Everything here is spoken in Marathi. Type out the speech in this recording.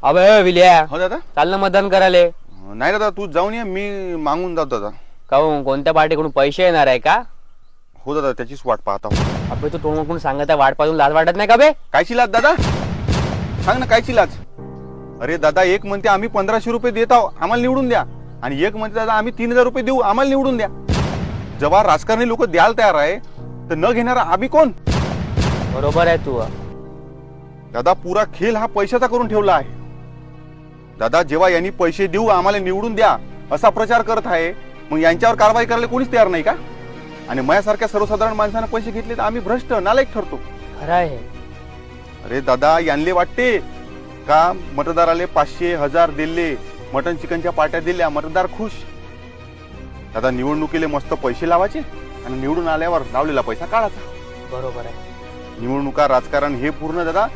अबे विलिया, हो दादा. चाल ना मतदान करायला. नाही दादा, तू जाऊन ये, मी मागून जातो दादा. काहून, कोणत्या पार्टीकडून पैसे येणार आहे का? हो दादा, त्याचीच वाट पाहता हूं. अबे तू तोंड सांगत आहे, वाट पाहून लाज वाटत नाही का बे? कायची लाज दादा? सांग ना कायची लाज? अरे दादा, एक म्हणते आम्ही 1500 रुपये देत आहो, आम्हाला निवडून द्या. आणि एक म्हणते दादा आम्ही 3000 रुपये देऊ, आम्हाला निवडून द्या. जेव्हा राजकारणी लोक द्यायला तयार आहे तर न घेणारा आम्ही कोण? बरोबर आहे तू. दादा, पुरा खेळ हा पैशाचा करून ठेवला आहे. दादा, जेव्हा यांनी पैसे देऊ आम्हाला निवडून द्या असा प्रचार करत आहे, मग यांच्यावर कारवाई करायला कोणीच तयार नाही का? आणि माझ्यासारख्या सर्वसाधारण माणसानं पैसे घेतले तर आम्ही भ्रष्ट नालायक ठरतो. खरं आहे. अरे दादा, यांले वाटते का मतदाराले 500 1000 दिले, मटन चिकनच्या पाट्या दिल्या, मतदार खुश. दादा, निवडणुकीले मस्त पैसे लावायचे आणि निवडून आल्यावर लावलेला पैसा काढायचा. बरोबर आहे. निवडणुका, राजकारण हे पूर्ण दादा